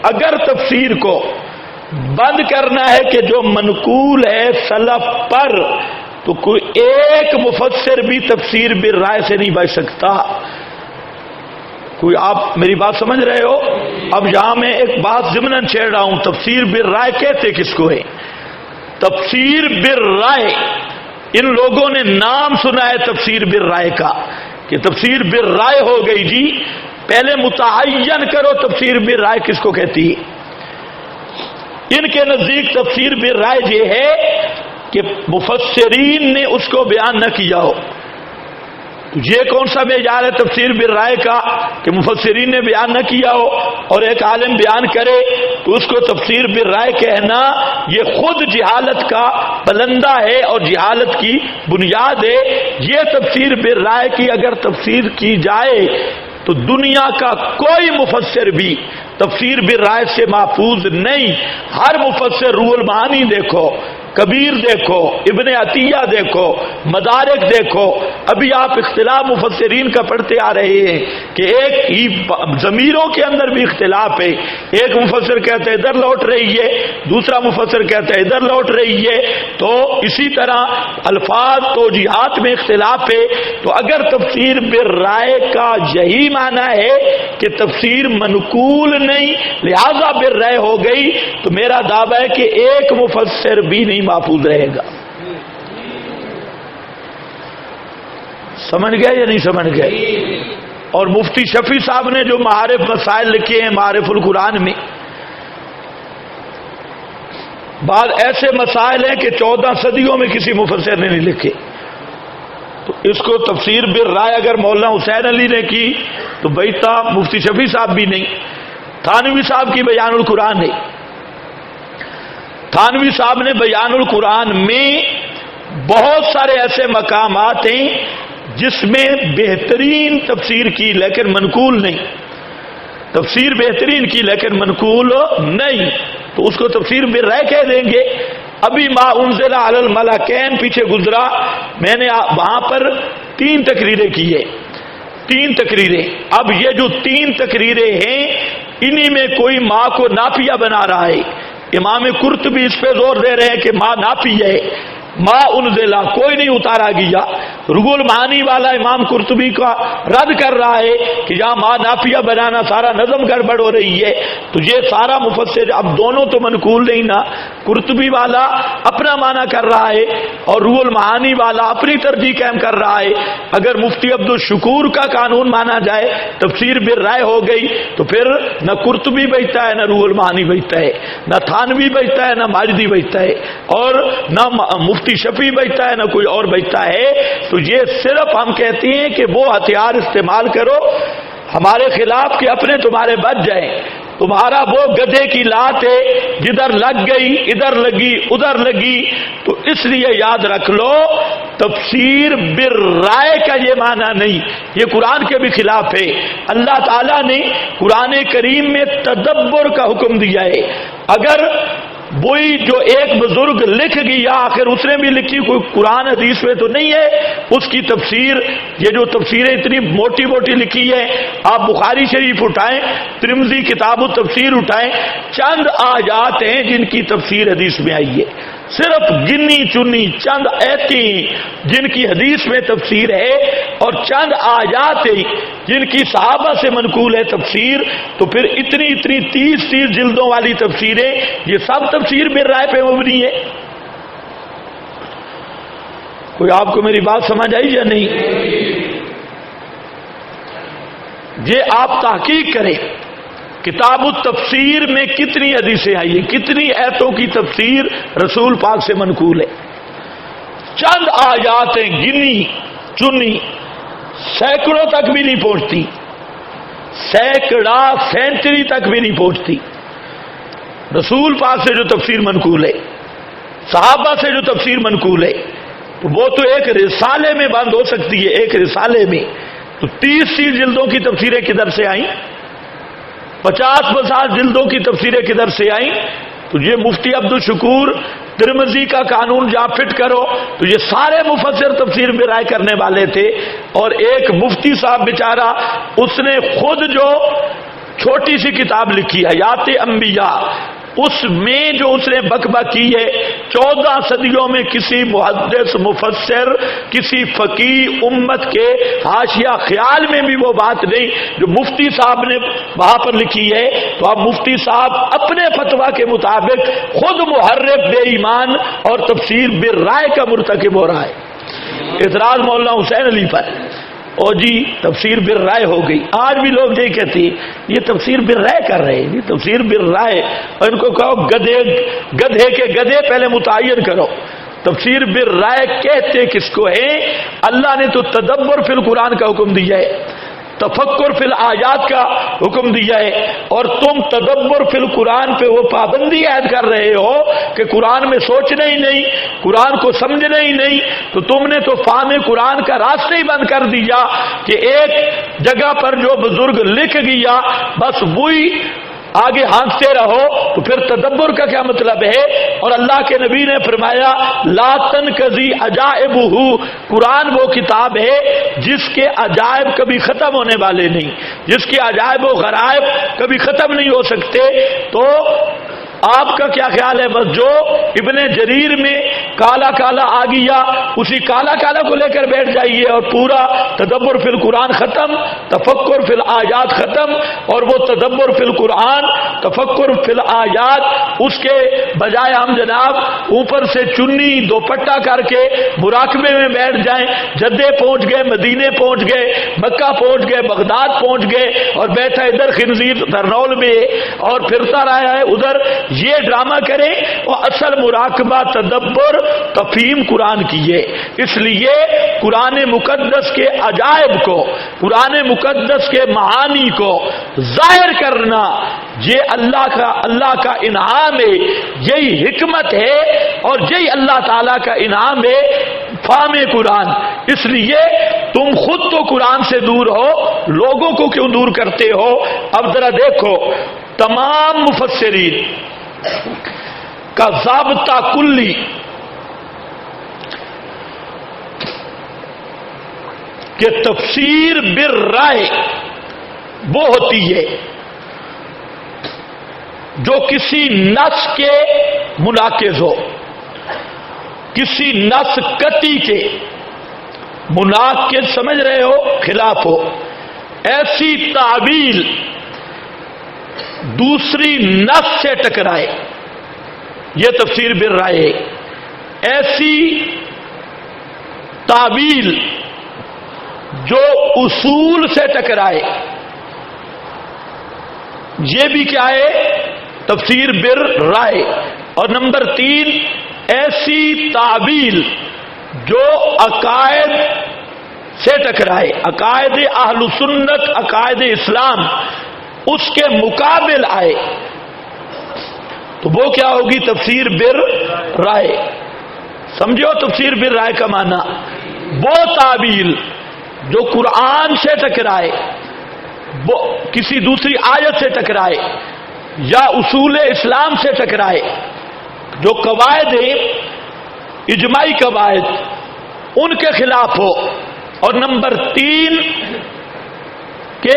اگر تفسیر کو بند کرنا ہے کہ جو منقول ہے سلف پر، تو کوئی ایک مفسر بھی تفسیر بالرائے سے نہیں بچ سکتا۔ کوئی آپ میری بات سمجھ رہے ہو؟ اب یہاں میں ایک بات ضمناً چھیڑ رہا ہوں، تفسیر بالرائے کہتے کس کو ہے؟ تفسیر بالرائے، ان لوگوں نے نام سنا ہے تفسیر بالرائے کا کہ تفسیر بالرائے ہو گئی جی، پہلے متعین کرو تفسیر بالرائے کس کو کہتی ہے۔ ان کے نزدیک تفسیر بالرائے یہ ہے کہ مفسرین نے اس کو بیان نہ کیا ہو۔ یہ کون سا معیار ہے تفسیر بالرائے کا کہ مفسرین نے بیان نہ کیا ہو اور ایک عالم بیان کرے تو اس کو تفسیر بالرائے کہنا یہ خود جہالت کا بلندہ ہے اور جہالت کی بنیاد ہے۔ یہ تفسیر بالرائے کی اگر تفسیر کی جائے تو دنیا کا کوئی مفسر بھی تفسیر بالرائے سے محفوظ نہیں۔ ہر مفسر روح المعانی دیکھو، کبیر دیکھو، ابن عطیہ دیکھو، مدارک دیکھو، ابھی آپ اختلاف مفسرین کا پڑھتے آ رہے ہیں کہ ایک ہی ضمیروں کے اندر بھی اختلاف ہے۔ ایک مفسر کہتا ہے ادھر لوٹ رہی ہے، دوسرا مفسر کہتا ہے ادھر لوٹ رہی ہے۔ تو اسی طرح الفاظ توجیہات میں اختلاف ہے۔ تو اگر تفسیر بالرائے کا یہی معنی ہے کہ تفسیر منقول نہیں لہذا بالرائے ہو گئی، تو میرا دعویٰ ہے کہ ایک مفسر بھی نہیں محفوظ رہے گا۔ سمجھ گئے یا نہیں سمجھ گئے؟ اور مفتی شفیع صاحب نے جو معارف مسائل لکھے ہیں معارف القرآن میں، بعض ایسے مسائل ہیں کہ 14 صدیوں میں کسی مفسر نے نہیں لکھے۔ تو اس کو تفسیر بالرائے اگر مولانا حسین علی نے کی تو بیتا مفتی شفیع صاحب بھی نہیں۔ تھانوی صاحب کی بیان القرآن ہے، تھانوی صاحب نے بیان القرآن میں بہت سارے ایسے مقامات ہیں جس میں بہترین تفسیر کی لیکن منقول نہیں، تفسیر بہترین کی لیکن منقول نہیں، تو اس کو تفسیر بالرائے کہہ دیں گے۔ ابھی ما انزل علی الملکین پیچھے گزرا، میں نے وہاں پر 3 تقریریں کی ہے، 3 تقریریں۔ اب یہ جو 3 تقریریں ہیں انہی میں کوئی ماں کو نافیہ بنا رہا ہے۔ امام قرطبی اس پہ زور دے رہے ہیں کہ ماں نافیہ ہے، ما انزلہ کوئی نہیں اتارا گیا۔ روح المعانی والا امام قرطبی کا رد کر رہا ہے کہ یہاں ما نافیہ بنانا سارا نظم گڑبڑ ہو رہی ہے۔ تو یہ سارا مفسر اب دونوں تو منقول نہیں نا، قرطبی والا اپنا معنی کر رہا ہے اور روح المعانی والا اپنی ترجیح قائم کر رہا ہے۔ اگر مفتی عبد الشکور کا قانون مانا جائے تفسیر بالرائے ہو گئی تو پھر نہ قرطبی بچتا ہے، نہ روح المعانی بچتا ہے، نہ تھانوی بچتا ہے، نہ ماجدی بچتا ہے، اور نہ مفتی شفیع بچتا ہے، نہ کوئی اور بچتا ہے۔ تو یہ صرف ہم کہتے ہیں کہ وہ ہتھیار استعمال کرو ہمارے خلاف کہ اپنے تمہارے بچ جائیں۔ تمہارا وہ گدھے کی لات ہے، جدھر لگ گئی ادھر لگی ادھر لگی۔ تو اس لیے یاد رکھ لو تفسیر بالرائے کا یہ معنی نہیں، یہ قرآن کے بھی خلاف ہے۔ اللہ تعالیٰ نے قرآن کریم میں تدبر کا حکم دیا ہے۔ اگر وہی جو ایک بزرگ لکھ گیا آخر اس نے بھی لکھی، کوئی قرآن حدیث میں تو نہیں ہے، اس کی تفسیر، یہ جو تفسیریں اتنی موٹی موٹی لکھی ہے، آپ بخاری شریف اٹھائیں، ترمذی کتاب التفسیر اٹھائیں، چند آیات ہیں جن کی تفسیر حدیث میں آئی ہے، صرف گنی چنی چند آیتیں جن کی حدیث میں تفسیر ہے اور چند آیات ہیں جن کی صحابہ سے منقول ہے تفسیر۔ تو پھر اتنی 30 جلدوں والی تفسیریں یہ سب تفسیر بالرائے پہ مبنی ہے۔ کوئی آپ کو میری بات سمجھ آئی یا نہیں؟ یہ آپ تحقیق کریں کتاب التفسیر میں کتنی حدیثیں آئی ہیں، کتنی آیتوں کی تفسیر رسول پاک سے منقول ہے۔ چند آیاتیں گنی چنی، سینکڑوں تک بھی نہیں پہنچتی، سینکڑا سینچری تک بھی نہیں پہنچتی۔ رسول پاک سے جو تفسیر منقول ہے، صحابہ سے جو تفسیر منقول ہے، تو وہ تو ایک رسالے میں بند ہو سکتی ہے، ایک رسالے میں۔ تو 30 جلدوں کی تفسیریں کدھر سے آئیں؟ 50 جلدوں کی تفسیریں کدھر سے آئیں؟ تو یہ مفتی عبد الشکور ترمذی کا قانون جا فٹ کرو تو یہ سارے مفسر تفسیر میں رائے کرنے والے تھے، اور ایک مفتی صاحب بیچارہ اس نے خود جو چھوٹی سی کتاب لکھی حیات انبیاء، اس میں جو اس نے بکبک کی ہے 14 صدیوں میں کسی محدث مفسر کسی فقیہ امت کے حاشیہ خیال میں بھی وہ بات نہیں جو مفتی صاحب نے وہاں پر لکھی ہے. تو اب مفتی صاحب اپنے فتویٰ کے مطابق خود محرف بے ایمان اور تفسیر بالرائے کا مرتکب ہو رہا ہے. اعتراض مولانا حسین علی پر، اور جی تفسیر بالرائے ہو گئی. آج بھی لوگ یہ کہتے ہیں یہ تفسیر بالرائے کر رہے ہیں، یہ تفسیر بالرائے، اور ان کو کہو گدھے کے گدھے پہلے متعین کرو. تفسیر بالرائے کہتے کس کو ہے؟ اللہ نے تو تدبر فی القرآن کا حکم دیا ہے، تفکر فی الآیات کا حکم دیا ہے، اور تم تدبر فی القرآن پہ وہ پابندی عائد کر رہے ہو کہ قرآن میں سوچنا ہی نہیں، قرآن کو سمجھنا ہی نہیں. تو تم نے تو فہم قرآن کا راستہ ہی بند کر دیا کہ ایک جگہ پر جو بزرگ لکھ گیا بس وہی آگے ہانکتے رہو. تو پھر تدبر کا کیا مطلب ہے؟ اور اللہ کے نبی نے فرمایا لا تنقضی عجائبہ، قرآن وہ کتاب ہے جس کے عجائب کبھی ختم ہونے والے نہیں، جس کے عجائب و غرائب کبھی ختم نہیں ہو سکتے. تو آپ کا کیا خیال ہے؟ بس جو ابن جریر میں کالا کالا آ گیا اسی کالا کالا کو لے کر بیٹھ جائیے اور پورا تدبر فی القرآن ختم، تفکر فی الآیات ختم. اور وہ تدبر فی القرآن تفکر فی الآیات اس کے بجائے ہم جناب اوپر سے چنی دوپٹہ کر کے مراقبے میں بیٹھ جائیں. جدے پہنچ گئے، مدینے پہنچ گئے، مکہ پہنچ گئے، بغداد پہنچ گئے، اور بیٹھا ادھر خنزیر دھرنول میں اور پھرتا رہا ہے ادھر، یہ ڈرامہ کریں. اور اصل مراقبہ تدبر تفہیم قرآن کی ہے. اس لیے قرآن مقدس کے عجائب کو، قرآن مقدس کے معانی کو ظاہر کرنا یہ اللہ کا انعام ہے، یہی حکمت ہے اور یہی اللہ تعالی کا انعام ہے فہم قرآن. اس لیے تم خود تو قرآن سے دور ہو، لوگوں کو کیوں دور کرتے ہو؟ اب ذرا دیکھو تمام مفسرین کا ضابطہ کلی کہ تفسیر بالرائے وہ ہوتی ہے جو کسی نص کے مناقض ہو، کسی نص کتی کے مناقض سمجھ رہے ہو، خلاف ہو. ایسی تعویل دوسری نص سے ٹکرائے یہ تفسیر بالرائے ہے. ایسی تعویل جو اصول سے ٹکرائے یہ بھی کیا ہے؟ تفسیر بالرائے. اور نمبر 3 ایسی تعویل جو عقائد سے ٹکرائے، عقائد اہل سنت، عقائد اسلام اس کے مقابل آئے، تو وہ کیا ہوگی؟ تفسیر بالرائے. سمجھو تفسیر بالرائے کا معنی وہ تعویل جو قرآن سے ٹکرائے، وہ کسی دوسری آیت سے ٹکرائے یا اصول اسلام سے ٹکرائے، جو قواعد ہیں اجماعی قواعد ان کے خلاف ہو. اور نمبر 3 کہ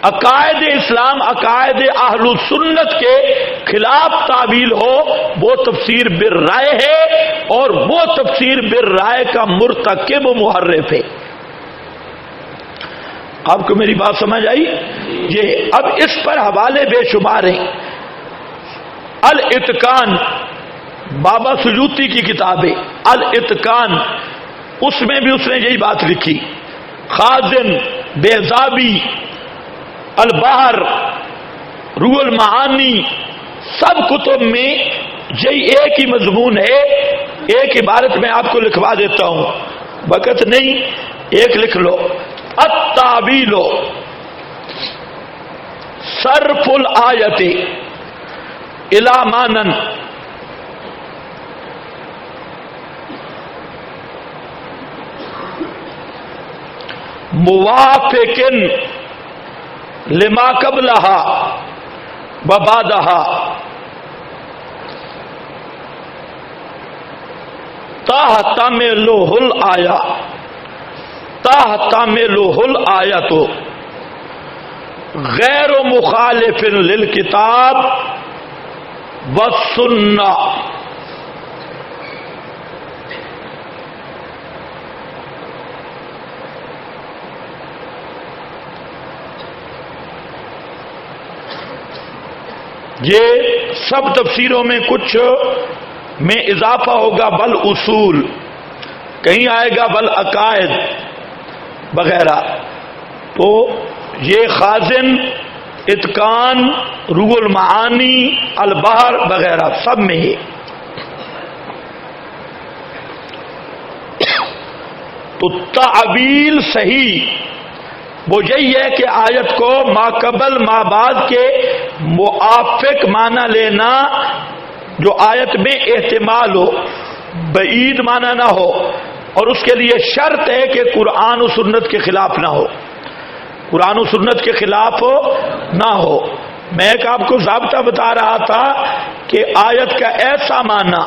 عقائد اسلام، عقائد اہل سنت کے خلاف تعویل ہو، وہ تفسیر بالرائے ہے، اور وہ تفسیر بالرائے کا مرتکب و محرف ہے. آپ کو میری بات سمجھ آئی؟ یہ اب اس پر حوالے بے شمار ہیں. الاتقان بابا سجوتی کی کتاب ہے الاتقان، اس میں بھی اس نے یہی بات لکھی. خازن، بیضابی، البحر، روح المعانی، سب کتب میں یہی ایک ہی مضمون ہے. ایک عبارت میں آپ کو لکھوا دیتا ہوں، وقت نہیں، ایک لکھ لو. التعویل صرف الآیت الی معنی موافق لما قبلہا و بعدہا تحتملہ الآیہ، تحتملہ الآیۃ غیر مخالف للکتاب والسنہ، یہ سب تفسیروں میں کچھ میں اضافہ ہوگا، بل اصول، کہیں آئے گا بل عقائد وغیرہ، تو یہ خازن، اتقان، روح المعانی، البحر وغیرہ سب میں ہے۔ تو تعبیل صحیح وہ یہی ہے کہ آیت کو ما قبل ما بعد کے موافق معنی لینا، جو آیت میں احتمال ہو، بعید معنی نہ ہو، اور اس کے لیے شرط ہے کہ قرآن و سنت کے خلاف نہ ہو، قرآن و سنت کے خلاف نہ ہو۔ میں ایک آپ کو ضابطہ بتا رہا تھا کہ آیت کا ایسا معنی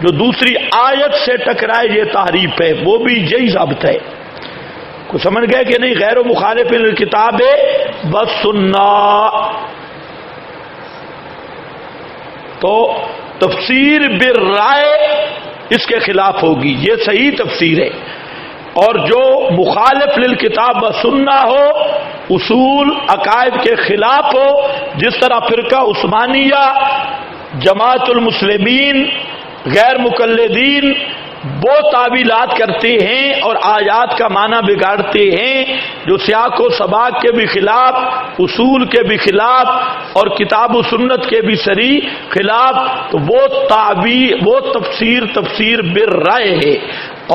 جو دوسری آیت سے ٹکرائے یہ تحریف ہے، وہ بھی یہی ضابطہ ہے۔ کو سمجھ گئے کہ نہیں؟ غیر و مخالف کتاب بس سننا، تو تفسیر بالرائے اس کے خلاف ہوگی، یہ صحیح تفسیر ہے۔ اور جو مخالف للکتاب و سنہ ہو، اصول عقائد کے خلاف ہو، جس طرح فرقہ عثمانیہ، جماعت المسلمین، غیر مقلدین وہ تعویلات کرتے ہیں اور آیات کا معنی بگاڑتے ہیں جو سیاق و سباق کے بھی خلاف، اصول کے بھی خلاف اور کتاب و سنت کے بھی صریح خلاف، تو وہ تفسیر بالرائے ہے۔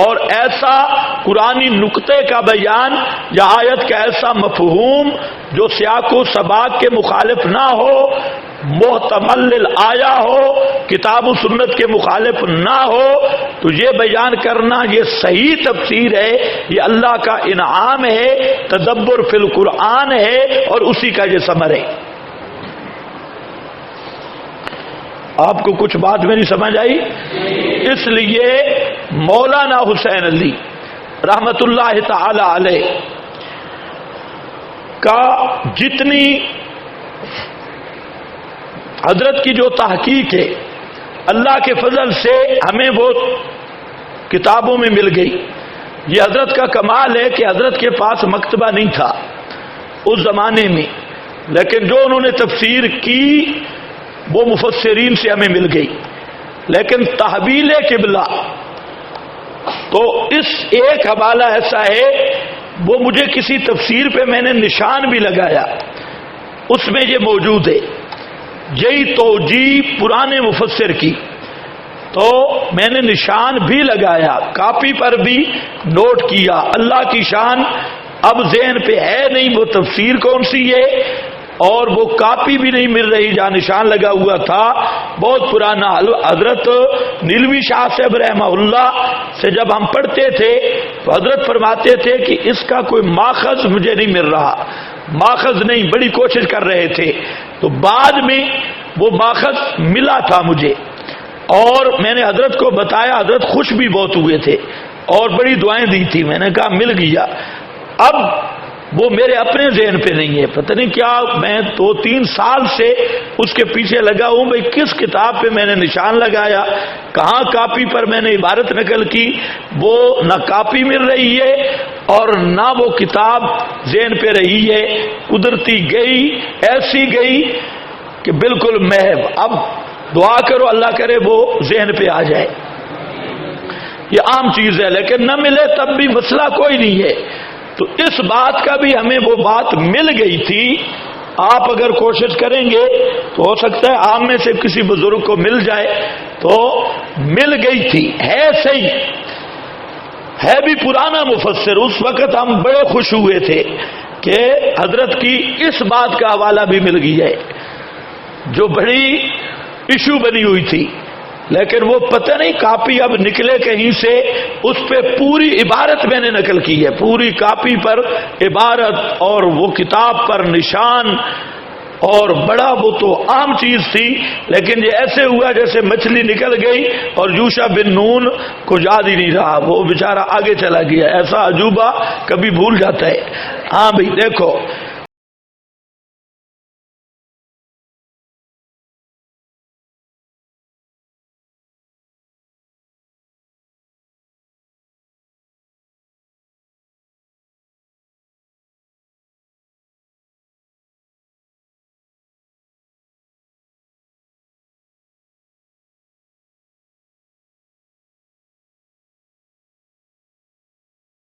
اور ایسا قرآنی نقطے کا بیان یا آیت کا ایسا مفہوم جو سیاق و سباق کے مخالف نہ ہو، محتمل للآیا ہو، کتاب و سنت کے مخالف نہ ہو، تو یہ بیان کرنا یہ صحیح تفسیر ہے، یہ اللہ کا انعام ہے، تدبر فی القرآن ہے، اور اسی کا یہ ثمر ہے۔ آپ کو کچھ بات میری سمجھ آئی؟ اس لیے مولانا حسین علی رحمت اللہ تعالی علیہ کا جتنی حضرت کی جو تحقیق ہے، اللہ کے فضل سے ہمیں وہ کتابوں میں مل گئی۔ یہ حضرت کا کمال ہے کہ حضرت کے پاس مکتبہ نہیں تھا اس زمانے میں، لیکن جو انہوں نے تفسیر کی وہ مفسرین سے ہمیں مل گئی۔ لیکن تحویل قبلہ تو اس ایک حوالہ ایسا ہے، وہ مجھے کسی تفسیر پہ میں نے نشان بھی لگایا، اس میں یہ موجود ہے، یہی توجیہ پرانے مفسر کی، تو میں نے نشان بھی لگایا، کاپی پر بھی نوٹ کیا۔ اللہ کی شان اب ذہن پہ ہے نہیں وہ تفسیر کون سی ہے، اور وہ کاپی بھی نہیں مل رہی جہاں نشان لگا ہوا تھا، بہت پرانا۔ حضرت نیلوی شاہ صاحب رحمہ اللہ سے جب ہم پڑھتے تھے تو حضرت فرماتے تھے کہ اس کا کوئی ماخذ مجھے نہیں مل رہا، ماخذ نہیں، بڑی کوشش کر رہے تھے، تو بعد میں وہ ماخذ ملا تھا مجھے، اور میں نے حضرت کو بتایا، حضرت خوش بھی بہت ہوئے تھے اور بڑی دعائیں دی تھی۔ میں نے کہا مل گیا، اب وہ میرے اپنے ذہن پہ نہیں ہے، پتہ نہیں کیا، میں 2-3 سال سے اس کے پیچھے لگا ہوں، بھئی کس کتاب پہ میں نے نشان لگایا، کہاں کاپی پر میں نے عبارت نقل کی، وہ نہ کاپی مل رہی ہے اور نہ وہ کتاب ذہن پہ رہی ہے، قدرتی گئی، ایسی گئی کہ بالکل محو۔ اب دعا کرو اللہ کرے وہ ذہن پہ آ جائے، یہ عام چیز ہے، لیکن نہ ملے تب بھی مسئلہ کوئی نہیں ہے۔ تو اس بات کا بھی ہمیں وہ بات مل گئی تھی، آپ اگر کوشش کریں گے تو ہو سکتا ہے آپ میں سے کسی بزرگ کو مل جائے، تو مل گئی تھی، ہے صحیح، ہے بھی پرانا مفسر۔ اس وقت ہم بڑے خوش ہوئے تھے کہ حضرت کی اس بات کا حوالہ بھی مل گیا ہے جو بڑی ایشو بنی ہوئی تھی، لیکن وہ پتہ نہیں کاپی اب نکلے کہیں سے، اس پہ پوری عبارت میں نے نقل کی ہے، پوری کاپی پر عبارت اور وہ کتاب پر نشان، اور بڑا وہ تو عام چیز تھی، لیکن یہ ایسے ہوا جیسے مچھلی نکل گئی اور یوشع بن نون کو یاد ہی نہیں رہا، وہ بیچارہ آگے چلا گیا۔ ایسا عجوبہ کبھی بھول جاتا ہے۔ ہاں بھائی دیکھو،